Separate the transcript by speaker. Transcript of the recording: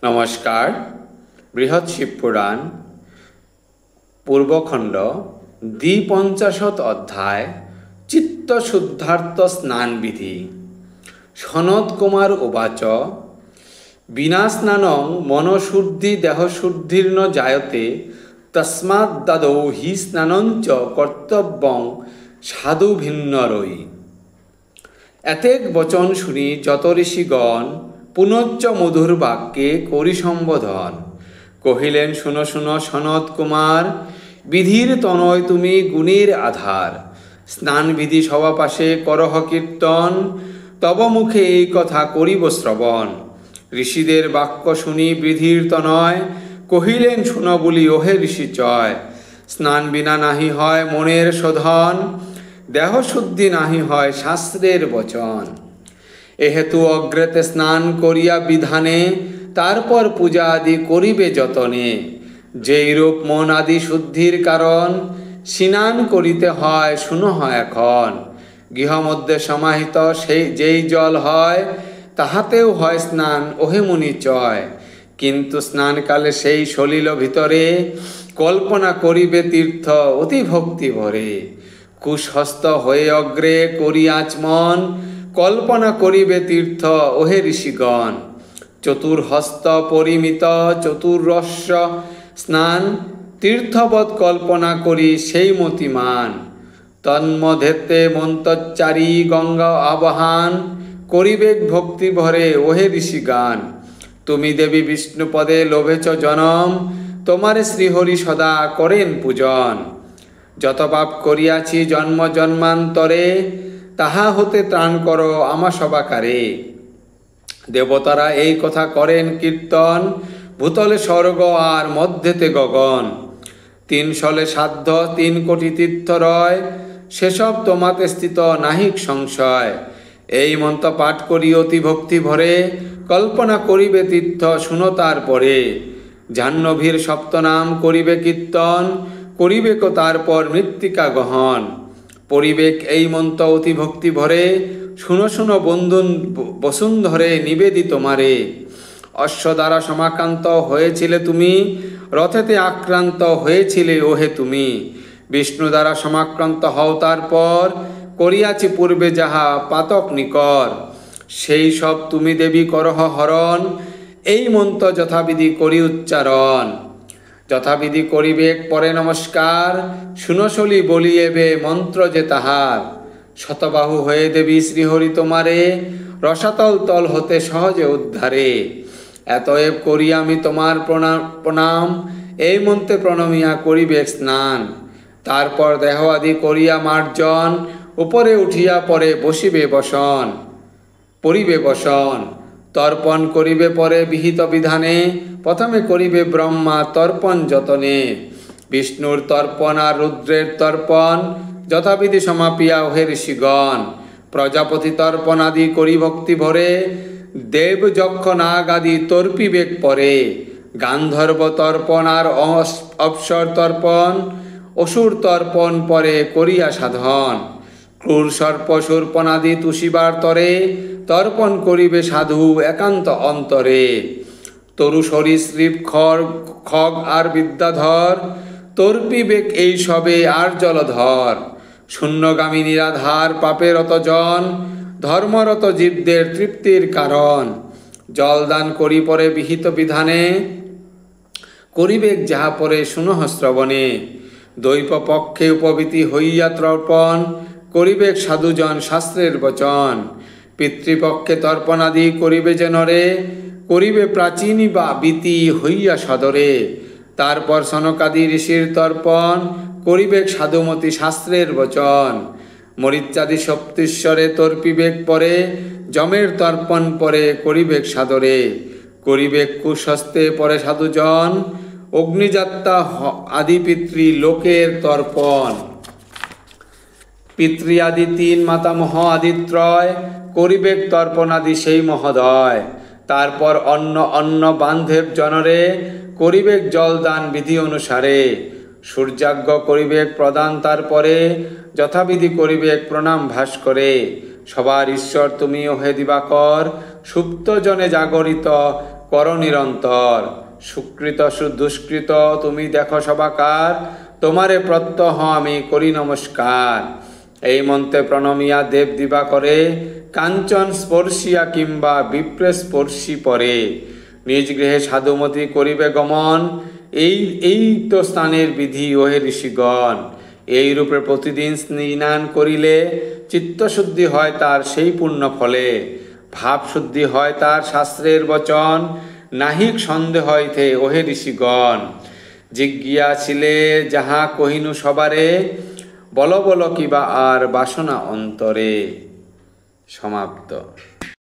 Speaker 1: নমস্কার। বৃহৎ শিবপুরাণ পূর্বখণ্ড দ্বিপঞ্চাশত অধ্যায় চিত্তশুদ্ধার্থ স্নানবিধি। সনত কুমার উবাচ বিনা স্নানং মনশুদ্ধি দেহশুদ্ধির্ন জায়তে তস্মাদ্দাদৌ হি স্নানঞ্চ কর্তব্যং সাধু ভিন্নরই। এতেক বচন শুনি যত ঋষিগণ পুনশ্চ মধুর বাক্যে করি সম্বোধন। কহিলেন শুনো শুনো সনত কুমার, বিধির তনয় তুমি গুণের আধার। স্নানবিধি সবাপাশে করহ কীর্তন, তব মুখে এই কথা করিব শ্রবণ। ঋষিদের বাক্য শুনি বিধির তনয়, কহিলেন শুনো বলি ওহে ঋষিচয়। স্নান বিনা নাহি হয় মনের শোধন, দেহ শুদ্ধি নাহি হয় শাস্ত্রের বচন। এহেতু অগ্রেতে স্নান করিয়া বিধানে, তারপর পূজা আদি করিবে যতনে। যেই রূপ মন আদি শুদ্ধির কারণ, স্নান করিতে হয় শুনো হয় এখন। গৃহমধ্যে সমাহিত সেই যেই জল হয়, তাহাতেও হয় স্নান ওহে মুনি চয়। কিন্তু স্নানকালে সেই সলিল ভিতরে, কল্পনা করিবে তীর্থ অতি ভক্তি ভরে। কুশহস্ত হয়ে অগ্রে করি আচমন, কল্পনা করিবে তীর্থ ওহে ঋষিগণ। চতুর্হস্ত পরিমিত চতুর্রস্য স্নান, তীর্থবৎ কল্পনা করি সেই মতিমান। তন্মধ্যে মন্তোচ্চারী গঙ্গা আবাহান, করিবেক ভক্তি ভরে ওহে ঋষিগান। তুমি দেবী বিষ্ণুপদে লোভেছ জনম, তোমারে শ্রীহরি সদা করেন পূজন। যত পাপ করিয়াছি জন্ম জন্মান্তরে, তাহা হতে ত্রাণ করো আমা সবাকারে। দেবতারা এই কথা করেন কীর্তন, ভূতলে স্বর্গ আর মধ্যেতে গগন। 3 সলে সাধ্য 3 কোটি তীর্থ রয়, সেসব তোমাতে স্থিত নাহিক সংশয়। এই মন্ত্র পাঠ করি অতি ভক্তি ভরে, কল্পনা করিবে তীর্থ শুনো তারপরে। জাহ্নবীর সপ্তনাম করিবে কীর্তন, করিবে কো তারপর মৃত্তিকা গহন। পরিবেক এই মন্ত্র অতি ভক্তি ভরে, শুনো শুনো বন্ধুন বসুন্ধরে নিবেদি তোমারে। অশ্ব দ্বারা সমাক্রান্ত হয়েছিলে তুমি, রথেতে আক্রান্ত হয়েছিলে ওহে তুমি। বিষ্ণু দ্বারা সমাক্রান্ত হও তারপর, করিয়াছি পূর্বে যাহা পাতক নিকর। সেই সব তুমি দেবী করহ হরণ, এই মন্ত্র যথাবিধি করি উচ্চারণ। যথাবিধি করিবেক পরে নমস্কার, শুনশলি বলিয়েবে মন্ত্র যে তাহার। শতবাহু হয়ে দেবী শ্রীহরি তোমারে, রসাতল তল হতে সহজে উদ্ধারে। এতএব করি আমি তোমার প্রণাম, এই মন্ত্রে প্রণমিয়া করিবে স্নান। তারপর দেহ আদি করিয়া মার্জন, উপরে উঠিয়া পরে বসিবে বসন। পরিবে বসন তর্পণ করিবে পরে বিহিত বিধানে, প্রথমে করিবে ব্রহ্মা তর্পণ যতনে। বিষ্ণুর তর্পণ আর রুদ্রের তর্পণ, যথাবিধি সমাপিয়া ওহে ঋষিগণ। প্রজাপতি তর্পণ আদি করি ভক্তি ভরে, দেব যক্ষ নাগ আদি তর্পিবেক পরে। গান্ধর্ব তর্পণ আর অপ্সর তর্পণ, অসুর তর্পণ পরে করিয়া সাধন। ক্রূর সর্প শূর্পণাদি তুষিবার তরে, তর্পণ করিবে সাধু একান্ত অন্তরে। তরু সরীসৃপ খগ আর বিদ্যাধর, তর্পিবেক এই সবে আর জলধর। শূন্যগামী নিরাধার পাপেরত জন, ধর্মরত জীবদের তৃপ্তির কারণ। জলদান করি পরে বিহিত বিধানে, করিবেক যাহা পরে শুনহ শ্রবণে। দৈব পক্ষে উপবীতি হইয়া তর্পণ, করিবেক সাধুজন শাস্ত্রের বচন। পিতৃপক্ষে তর্পণাদি করিবে যে নরে, করিবে প্রাচীনী বা বীতি হইয়া সদরে। তারপর সনকাদি ঋষির তর্পণ, করিবেক সাধুমতি শাস্ত্রের বচন। মরিচ্যাদি সপ্তেশ্বরে তর্পিবেক পরে, যমের তর্পণ পরে করিবেক সাদরে। করিবেক কুশস্তে পরে সাধুজন, অগ্নিযাত্রা আদি পিতৃ লোকের তর্পণ। পিতৃ আদি 3 মাতামহ আদিত্রয়, করিবেক তর্পণাদি সেই মহোদয়। তারপর অন্ন বান্ধব জনরে, করিবেক জলদান বিধি অনুসারে। সূর্যাগ্য করিবেক প্রদান তারপরে, যথাবিধি করিবেক প্রণাম ভাস করে। সবার ঈশ্বর তুমি ওহে দিবাকর, সুপ্ত জনে জাগরিত কর নিরন্তর। সুকৃত দুষ্কৃত তুমি দেখো সবাকার, তোমারে প্রত্যহ আমি করি নমস্কার। এই মন্ত্রে প্রণমিয়া দেব দিবা করে, কাঞ্চন স্পর্শিয়া কিংবা বিপ্রে স্পর্শী পরে। নিজ গৃহে সাধুমতি করিবে গমন, এই তো স্নানের বিধি ওহে ঋষিগণ। এই রূপে প্রতিদিন স্নান করিলে চিত্তশুদ্ধি হয় তার সেই পুণ্য ফলে। ভাবশুদ্ধি হয় তার শাস্ত্রের বচন, নাহিক সন্দেহ হইতে ওহে ঋষিগণ। জিজ্ঞাসিলে যাহা কহিনু সবারে, বল বল কিবা আর বাসনা অন্তরে। সমাপ্ত।